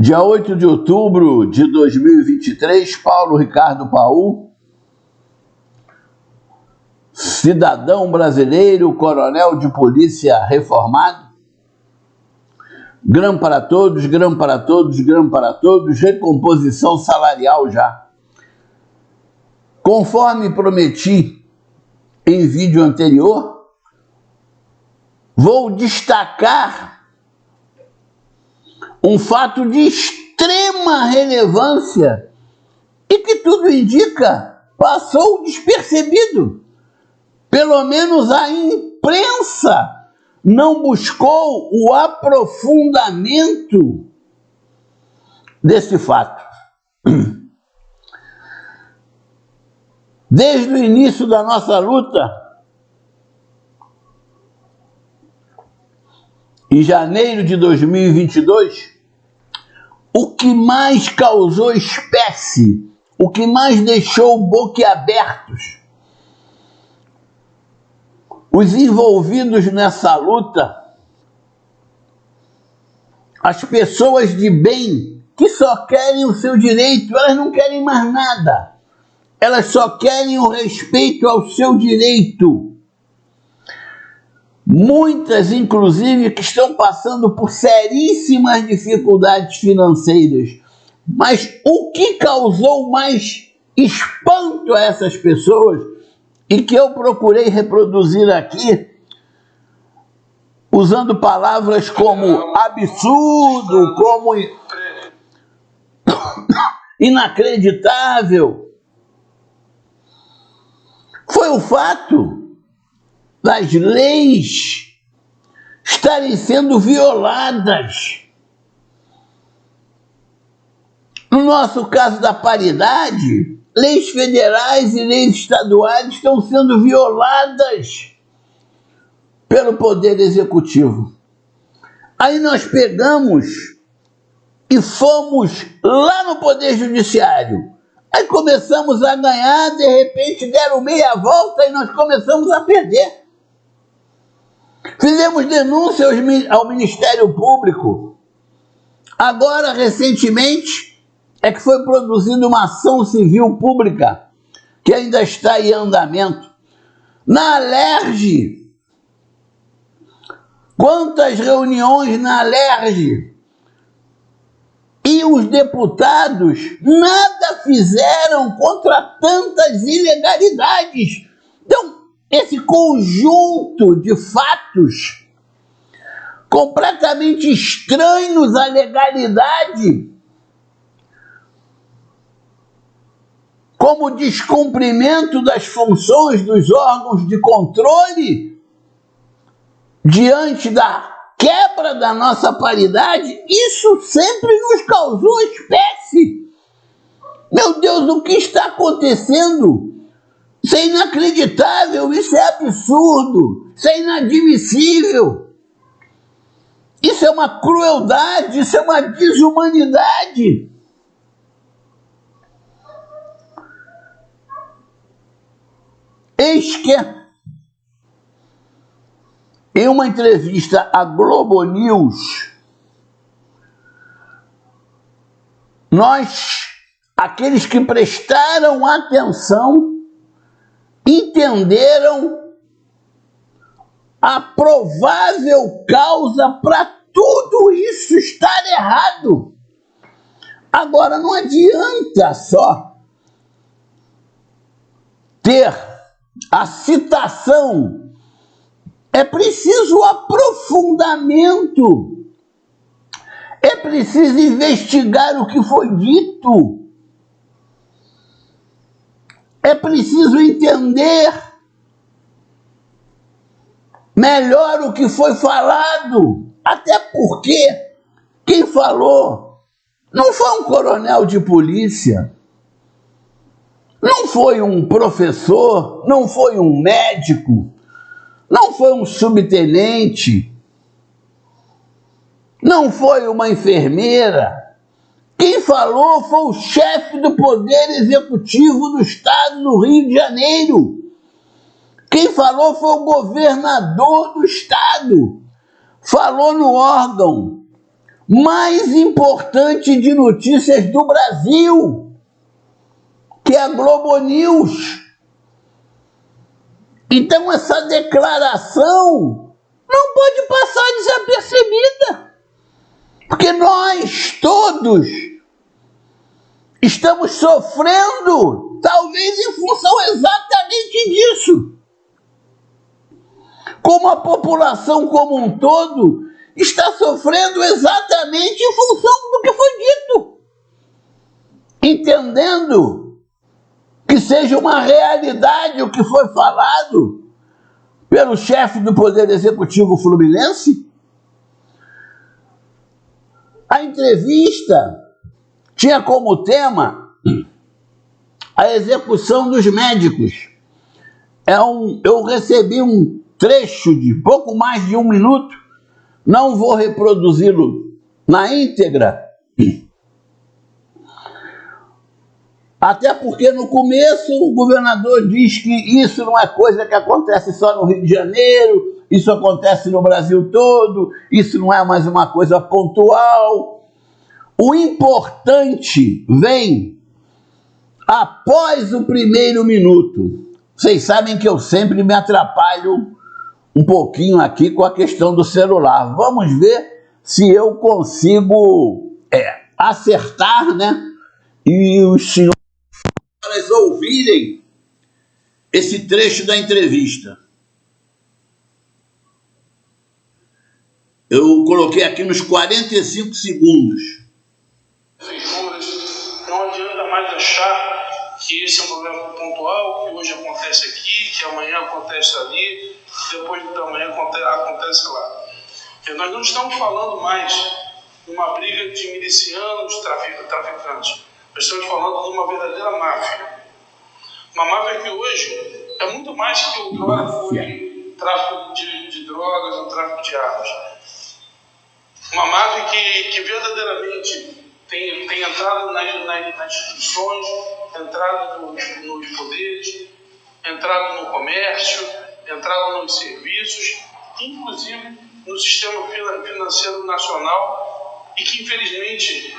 Dia 8 de outubro de 2023, Paulo Ricardo Paul, cidadão brasileiro, coronel de polícia reformado, grão para todos, grão para todos, grão para todos, recomposição salarial já. Conforme prometi em vídeo anterior, vou destacar um fato de extrema relevância e que tudo indica passou despercebido. Pelo menos a imprensa não buscou o aprofundamento desse fato. Desde o início da nossa luta, em janeiro de 2022, o que mais causou espécie, o que mais deixou boquiabertos os envolvidos nessa luta, as pessoas de bem que só querem o seu direito, elas não querem mais nada, elas só querem o respeito ao seu direito. Muitas, inclusive, que estão passando por seríssimas dificuldades financeiras. Mas o que causou mais espanto a essas pessoas, e que eu procurei reproduzir aqui, usando palavras como absurdo, como inacreditável, foi o fato das leis estarem sendo violadas. No nosso caso da paridade, leis federais e leis estaduais estão sendo violadas pelo Poder Executivo. Aí nós pegamos e fomos lá no Poder Judiciário. Aí começamos a ganhar, de repente deram meia volta e nós começamos a perder. Fizemos denúncia ao Ministério Público. Agora, recentemente, é que foi produzida uma ação civil pública, que ainda está em andamento. Na Alerj, quantas reuniões na Alerj? E os deputados nada fizeram contra tantas ilegalidades. Então, esse conjunto de fatos completamente estranhos à legalidade, como o descumprimento das funções dos órgãos de controle diante da quebra da nossa paridade, isso sempre nos causou espécie. Meu Deus, o que está acontecendo? Isso é inacreditável, isso é absurdo, isso é inadmissível. Isso é uma crueldade, isso é uma desumanidade. Eis que, em uma entrevista à Globo News, nós, aqueles que prestaram atenção, entenderam a provável causa para tudo isso estar errado. Agora, não adianta só ter a citação, é preciso aprofundamento, é preciso investigar o que foi dito, é preciso entender melhor o que foi falado, até porque quem falou não foi um coronel de polícia, não foi um professor, não foi um médico, não foi um subtenente, não foi uma enfermeira. Quem falou foi o chefe do Poder Executivo do Estado do Rio de Janeiro. Quem falou foi o governador do Estado. Falou no órgão mais importante de notícias do Brasil, que é a Globo News. Então essa declaração não pode passar desapercebida, porque nós todos estamos sofrendo, talvez em função exatamente disso. Como a população como um todo está sofrendo exatamente em função do que foi dito. Entendendo que seja uma realidade o que foi falado pelo chefe do Poder Executivo fluminense, a entrevista tinha como tema a execução dos médicos. Eu recebi um trecho de pouco mais de 1 minuto, não vou reproduzi-lo na íntegra, até porque no começo o governador diz que isso não é coisa que acontece só no Rio de Janeiro, isso acontece no Brasil todo, isso não é mais uma coisa pontual. O importante vem após o 1º minuto. Vocês sabem que eu sempre me atrapalho um pouquinho aqui com a questão do celular. Vamos ver se eu consigo acertar, né? E os senhores ouvirem esse trecho da entrevista. Eu coloquei aqui nos 45 segundos. Não adianta mais achar que esse é um problema pontual, que hoje acontece aqui, que amanhã acontece ali, depois da manhã acontece lá. Porque nós não estamos falando mais de uma briga de milicianos, traficantes. Nós estamos falando de uma verdadeira máfia. Uma máfia que hoje é muito mais que o tráfico de drogas ou tráfico de armas. Uma máfia que verdadeiramente tem entrado nas instituições, entrado nos poderes, entrado no comércio, entrado nos serviços, inclusive no sistema financeiro nacional, e que infelizmente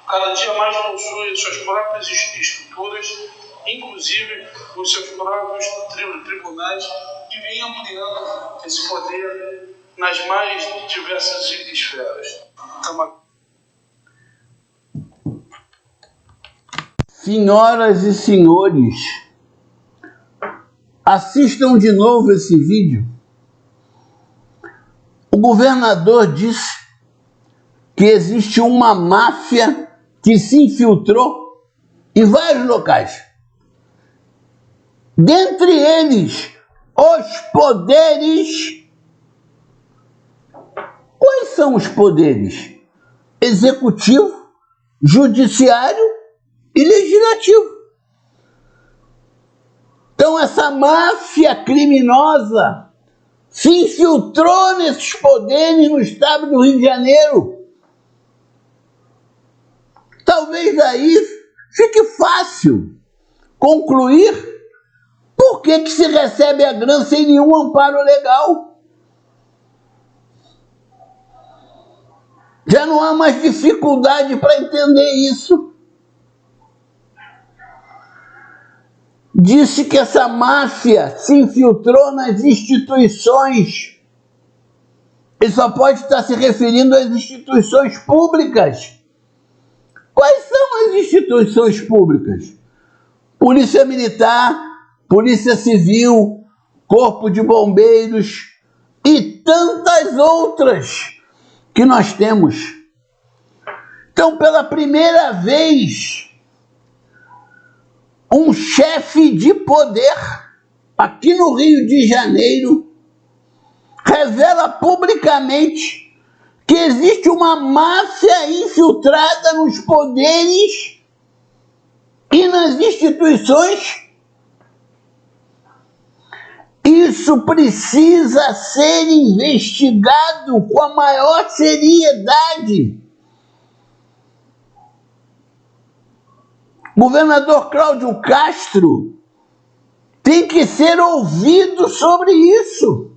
cada dia mais possui suas próprias estruturas, inclusive os seus próprios tribunais, que vêm ampliando esse poder nas mais diversas esferas. Senhoras e senhores, assistam de novo esse vídeo. O governador disse que existe uma máfia que se infiltrou em vários locais. Dentre eles, os poderes. Quais são os poderes? Executivo, judiciário e legislativo. Então essa máfia criminosa se infiltrou nesses poderes no estado do Rio de Janeiro. Talvez daí fique fácil concluir por que se recebe a grana sem nenhum amparo legal. Já não há mais dificuldade para entender isso. Disse que essa máfia se infiltrou nas instituições. Ele só pode estar se referindo às instituições públicas. Quais são as instituições públicas? Polícia Militar, Polícia Civil, Corpo de Bombeiros e tantas outras que nós temos. Então, pela primeira vez, um chefe de poder aqui no Rio de Janeiro revela publicamente que existe uma máfia infiltrada nos poderes e nas instituições. Isso precisa ser investigado com a maior seriedade. O governador Cláudio Castro tem que ser ouvido sobre isso.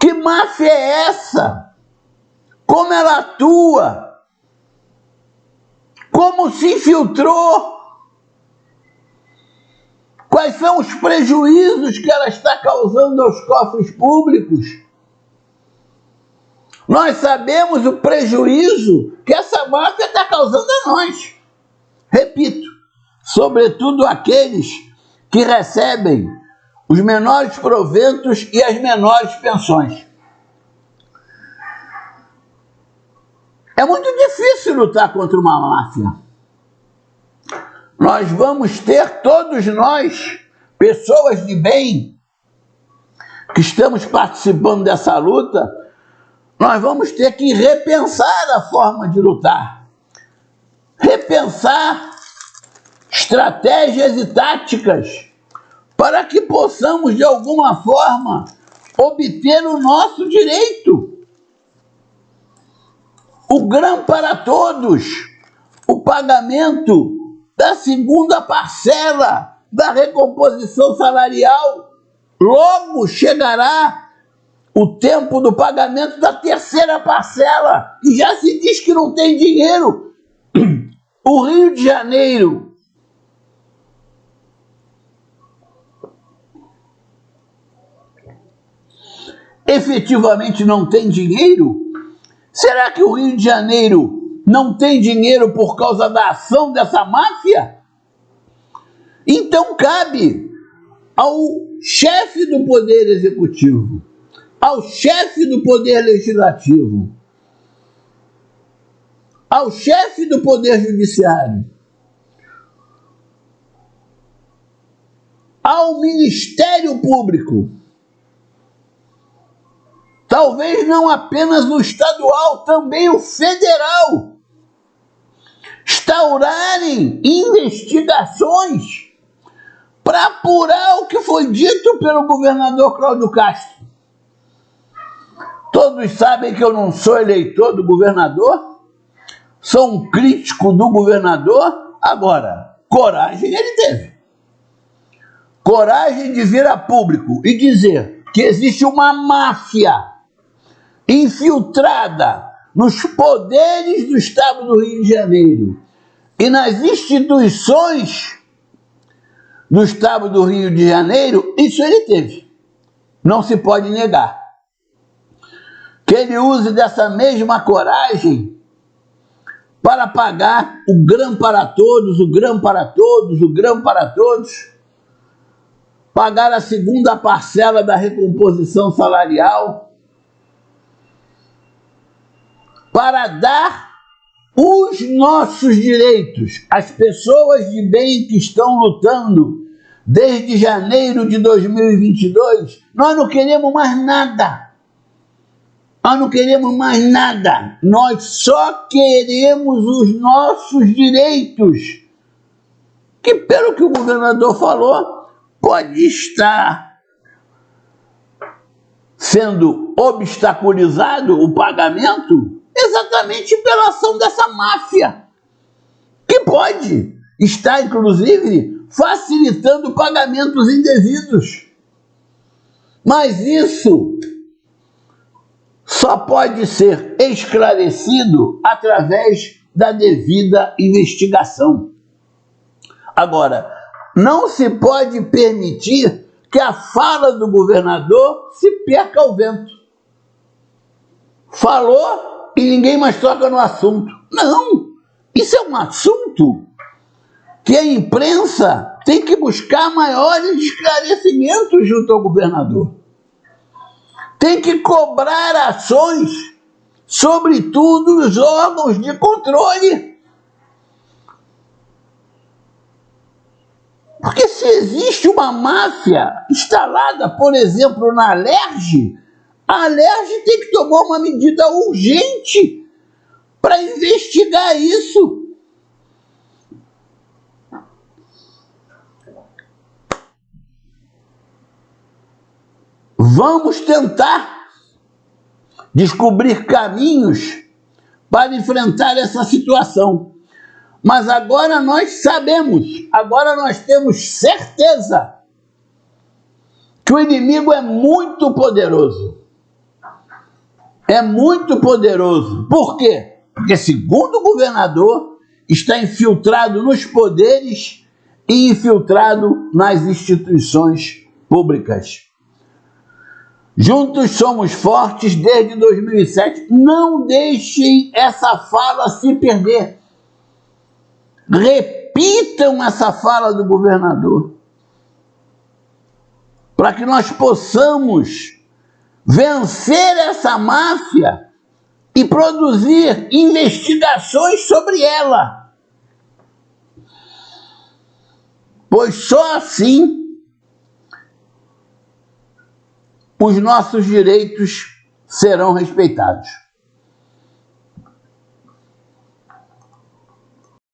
Que máfia é essa? Como ela atua? Como se infiltrou? Quais são os prejuízos que ela está causando aos cofres públicos? Nós sabemos o prejuízo que essa máfia está causando a nós. Repito, sobretudo aqueles que recebem os menores proventos e as menores pensões. É muito difícil lutar contra uma máfia. Nós vamos ter, todos nós, pessoas de bem, que estamos participando dessa luta, nós vamos ter que repensar a forma de lutar. Repensar estratégias e táticas para que possamos, de alguma forma, obter o nosso direito. O grão para todos, o pagamento da segunda parcela da recomposição salarial. Logo chegará o tempo do pagamento da terceira parcela, e já se diz que não tem dinheiro. O Rio de Janeiro efetivamente não tem dinheiro? Será que o Rio de Janeiro não tem dinheiro por causa da ação dessa máfia? Então cabe ao chefe do Poder Executivo, ao chefe do Poder Legislativo, ao chefe do Poder Judiciário, ao Ministério Público, talvez não apenas o estadual, também o federal, instaurarem investigações para apurar o que foi dito pelo governador Cláudio Castro. Todos sabem que eu não sou eleitor do governador, sou um crítico do governador. Agora, coragem ele teve. Coragem de vir a público e dizer que existe uma máfia infiltrada nos poderes do Estado do Rio de Janeiro e nas instituições do Estado do Rio de Janeiro. Isso ele teve. Não se pode negar. Que ele use dessa mesma coragem para pagar o grão para todos, o grão para todos, o grão para todos, pagar a segunda parcela da recomposição salarial, para dar os nossos direitos às pessoas de bem que estão lutando desde janeiro de 2022. Nós não queremos mais nada. Nós não queremos mais nada. Nós só queremos os nossos direitos, que, pelo que o governador falou, pode estar sendo obstaculizado o pagamento exatamente pela ação dessa máfia, que pode estar, inclusive, facilitando pagamentos indevidos. Mas isso só pode ser esclarecido através da devida investigação. Agora, não se pode permitir que a fala do governador se perca ao vento. Falou e ninguém mais toca no assunto. Não, isso é um assunto que a imprensa tem que buscar maiores esclarecimentos junto ao governador. Tem que cobrar ações, sobretudo os órgãos de controle. Porque se existe uma máfia instalada, por exemplo, na Alerj, a Alerj tem que tomar uma medida urgente para investigar isso. Vamos tentar descobrir caminhos para enfrentar essa situação. Mas agora nós sabemos, agora nós temos certeza que o inimigo é muito poderoso. é muito poderoso. Por quê? Porque, segundo o governador, está infiltrado nos poderes e infiltrado nas instituições públicas. Juntos somos fortes desde 2007. Não deixem essa fala se perder. Repitam essa fala do governador, para que nós possamos vencer essa máfia e produzir investigações sobre ela. Pois só assim os nossos direitos serão respeitados.